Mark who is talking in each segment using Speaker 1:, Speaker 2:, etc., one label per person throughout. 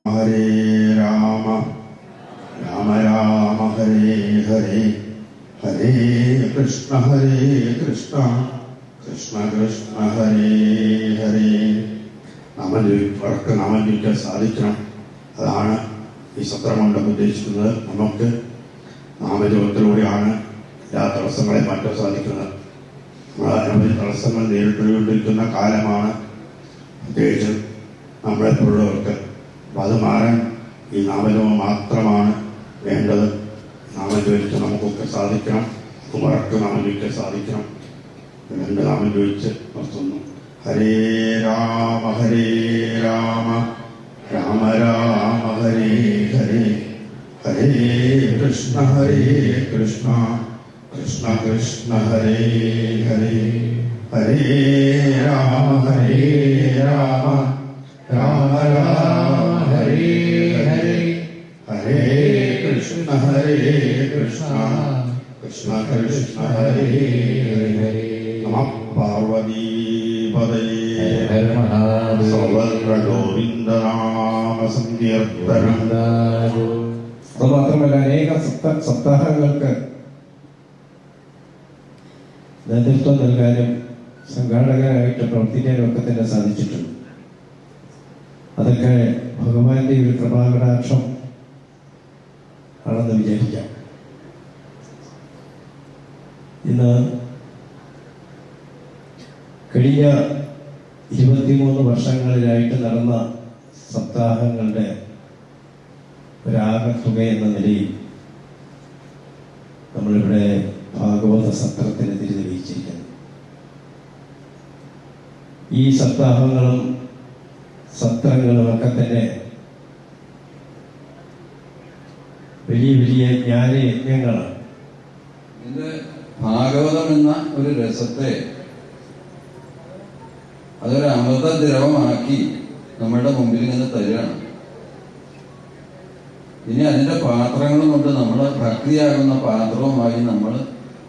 Speaker 1: ഹരേ രാമ രാമ രാമ ഹരേ ഹരേ ഹരേ കൃഷ്ണ കൃഷ്ണ കൃഷ്ണ ഹരേ ഹരേ. നാമം ജപിക്കാൻ സാധിക്കണം. അതാണ് ഈ സത്രം കൊണ്ട് ഉദ്ദേശിക്കുന്നത്. നമുക്ക് നാമജപത്തിലൂടെയാണ് എല്ലാ തടസ്സങ്ങളെ മാറ്റാൻ സാധിക്കുന്നത്. നമ്മൾ അനവധി തടസ്സങ്ങൾ നേരിട്ടുകൊണ്ടിരിക്കുന്ന കാലമാണ്, പ്രത്യേകിച്ച് നമ്മളെപ്പോലുള്ളവർക്ക്. അപ്പം അത് മാറാൻ ഈ നാമജപം മാത്രമാണ് വേണ്ടത്. നാമം ജപിച്ച് നമുക്കൊക്കെ സാധിക്കണം. കുമറക്ക് നാമം ജപിക്കാൻ സാധിക്കണം. രണ്ട് നാമം ജപിച്ച് നിർത്തുന്നു. ഹരേ രാമ രാമ രാമ ഹരേ ഹരേ ഹരേ കൃഷ്ണ കൃഷ്ണ കൃഷ്ണ ഹരേ ഹരേ ഹരേ രാമ രാമ രാമ ഹരേ ഹരേ ഹരേ കൃഷ്ണ കൃഷ്ണ കൃഷ്ണ ഹരേ ഹരേ. നമഃ പാർവതീപതയേ സർവത്ര ഗോവിന്ദനാമ സങ്കീർത്തനം.
Speaker 2: അതുമാത്രമല്ല, അനേക സപ്താഹങ്ങൾക്ക് നേതൃത്വം നൽകാനും സംഘാടകരായിട്ട് പ്രവർത്തിക്കാനും ഒക്കെ തന്നെ സാധിച്ചിട്ടുണ്ട്. അതൊക്കെ ഭഗവാന്റെ ഒരു കൃപാകടാക്ഷം ആണെന്ന് വിചാരിക്കാം. ഇന്ന് കഴിഞ്ഞ 23 വർഷങ്ങളിലായിട്ട് നടന്ന സപ്താഹങ്ങളുടെ ഒരാകത്തുക എന്ന നിലയിൽ നമ്മളിവിടെ ഭാഗവത സത്രത്തിന് തിരിതെളിയിച്ചിരിക്കുന്നു. ഈ സപ്താഹങ്ങളും സത്രങ്ങളും ഒക്കെ തന്നെ വലിയ വലിയ ജ്ഞാനയജ്ഞങ്ങളാണ്.
Speaker 3: ഇത് ഭാഗവതം എന്ന ഒരു രസത്തെ അതൊരു അമൃതദ്രവമാക്കി നമ്മളുടെ മുമ്പിൽ ഇങ്ങനെ തരികയാണ്. ഇനി അതിന്റെ പാത്രങ്ങളും കൊണ്ട് നമ്മൾ ഭക്തിയാകുന്ന പാത്രവുമായി നമ്മൾ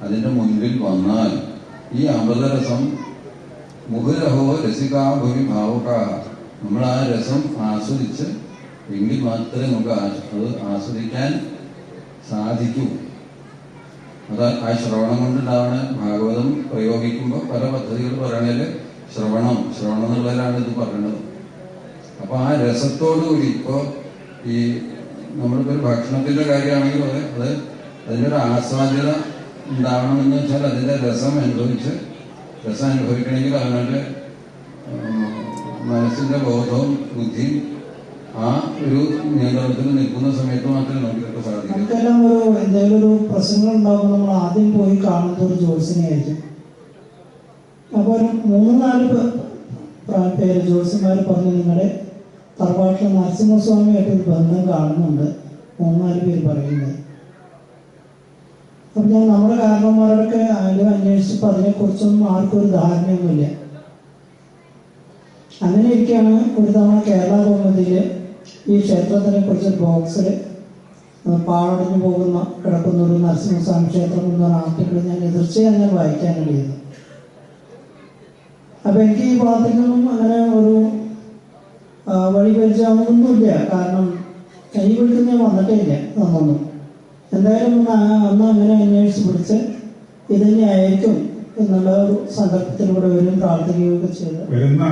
Speaker 3: അതിന്റെ മുൻപിൽ വന്നാൽ ഈ അമൃതരസം മുഹുരഹോ രസികാഭുവി ഭാവുക, നമ്മൾ ആ രസം ആസ്വദിച്ച് എങ്കിൽ മാത്രമേ നമുക്ക് അത് ആസ്വദിക്കാൻ സാധിക്കൂ. അത് ആ ശ്രവണം കൊണ്ടുണ്ടാവണ ഭാഗവതം പ്രയോഗിക്കുമ്പോൾ പല പദ്ധതികൾ പറയണേല് ശ്രവണം എന്നുള്ളതിലാണ് ഇത് പറയുന്നത്. അപ്പൊ ആ രസത്തോടുകൂടി ഇപ്പോ ഈ നമ്മളിപ്പോ ഒരു ഭക്ഷണത്തിന്റെ കാര്യമാണെങ്കിൽ അത് അതിൻ്റെ ഒരു ആസ്വാദ്യത ഉണ്ടാവണമെന്ന് വെച്ചാൽ അതിന്റെ രസം അനുഭവിക്കണമെങ്കിൽ അവനവന്റെ മനസ്സിന്റെ ബോധവും ബുദ്ധിയും ആ ഒരു നിയന്ത്രണത്തിൽ നിൽക്കുന്ന സമയത്ത് മാത്രമേ നമുക്കൊക്കെ സാധിക്കും.
Speaker 4: നമുക്കെല്ലാം എന്തെങ്കിലും ഒരു പ്രശ്നങ്ങൾ ഉണ്ടാകുമ്പോൾ നമ്മൾ ആദ്യം പോയി കാണുന്നത് ഒരു ജോത്സ്യനെയായിരിക്കും. അപ്പോൾ ഒരു 3-4 പേര് ജോത്സ്യന്മാർ പറഞ്ഞു, നിങ്ങളുടെ തറവാട്ടിൽ നരസിംഹസ്വാമിയായിട്ടൊരു ബന്ധം കാണുന്നുണ്ട്. 3-4 പേര് പറയുന്നത്. അപ്പം ഞാൻ നമ്മുടെ കാരണവന്മാരോടൊക്കെ ആരും അന്വേഷിച്ചപ്പോൾ അതിനെക്കുറിച്ചൊന്നും ആർക്കും ഒരു ധാരണയൊന്നുമില്ല. അങ്ങനെ ഇരിക്കുകയാണ് ഒരു തവണ കേരള കൗമുദിയിൽ ഈ ക്ഷേത്രത്തിനെ കുറിച്ച് ബോക്സിൽ പാഴടഞ്ഞു കിടക്കുന്ന ഒരു നരസിംഹസ്വാമി ക്ഷേത്രം എന്നൊരു ആർട്ടിക്കിൾ ഞാൻ തീർച്ചയായും ഞാൻ വായിക്കാൻ കഴിയുന്നു. അപ്പം എനിക്ക് ഈ ഭാഗത്തേക്കൊന്നും അങ്ങനെ ഒരു വഴി പരിചയമൊന്നുമില്ല. കാരണം കൈ വിളിക്കുന്ന വന്നിട്ടേ ഇല്ല എന്നൊന്നും. എന്തായാലും അന്ന് അങ്ങനെ അന്വേഷിച്ച് പിടിച്ച് ഇതന്നെ ആയിരിക്കും എന്നുള്ള ഒരു സന്ദർഭത്തിലൂടെ വരും പ്രാർത്ഥിക്കുകയൊക്കെ ചെയ്ത്
Speaker 5: വരുന്ന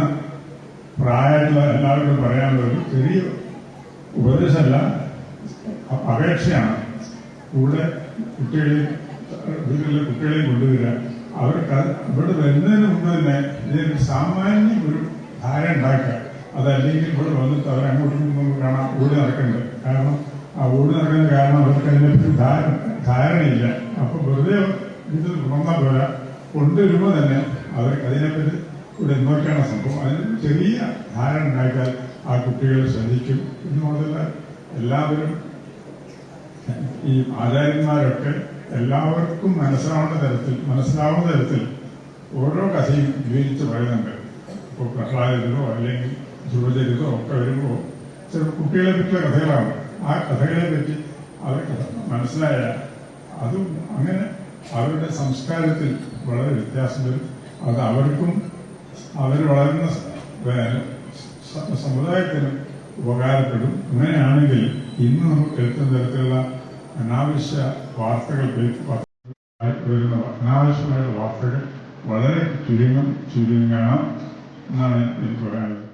Speaker 5: പ്രായമുള്ള എല്ലാവർക്കും പറയാനുള്ള ഒരു ചെറിയ ഉപദേശമല്ല, അപേക്ഷയാണ്. കൂടെ കുട്ടികളെയും കൊണ്ടുവരിക. അവർക്ക് ഇവിടെ വരുന്നതിന് മുമ്പ് തന്നെ ഇതിനൊരു സാമാന്യം ഒരു ധാരണ ഉണ്ടാക്കുക. അതല്ലെങ്കിൽ ഇവിടെ വന്നിട്ട് അവരങ്ങോട്ടും കാണാൻ ഓടി നടക്കേണ്ടത്. കാരണം ആ ഓടി നടക്കുന്ന കാരണം അവർക്ക് അതിനെപ്പറ്റി ധാരണയില്ല. അപ്പൊ വെറുതെ ഇത് വന്നാൽ പോരാ, കൊണ്ടുവരുമ്പോൾ തന്നെ അവർക്ക് അതിനെപ്പറ്റി ഇവിടെ എന്തൊക്കെയാണ് സംഭവം അതിന് ചെറിയ ധാരണ ഉണ്ടാക്കിയാൽ ആ കുട്ടികൾ ശ്രദ്ധിക്കും. എന്ന് മാത്രമല്ല, എല്ലാവരും ഈ ആചാര്യന്മാരൊക്കെ എല്ലാവർക്കും മനസ്സിലാവുന്ന തരത്തിൽ ഓരോ കഥയും വിവരിച്ച് പറയുന്നുണ്ട്. ഇപ്പോൾ പ്രഹ്ലാദരോ അല്ലെങ്കിൽ ധ്രുവചരിതോ ഒക്കെ വരുമ്പോൾ ചില കുട്ടികളെ പറ്റിയ കഥകളാണ്. ആ കഥകളെ പറ്റി അവർക്ക് മനസ്സിലായ അതും അങ്ങനെ അവരുടെ സംസ്കാരത്തിൽ വളരെ വ്യത്യാസം വരും. അത് അവർക്കും അവർ വളരുന്ന സമുദായത്തിനും ഉപകാരപ്പെടും. അങ്ങനെയാണെങ്കിൽ ഇന്ന് നമുക്ക് കേൾക്കുന്ന തരത്തിലുള്ള അനാവശ്യ വാർത്തകൾ വരുന്ന അനാവശ്യമായ വാർത്തകൾ വളരെ ചുരുങ്ങണം എന്നാണ് എനിക്ക് പറയാനുള്ളത്.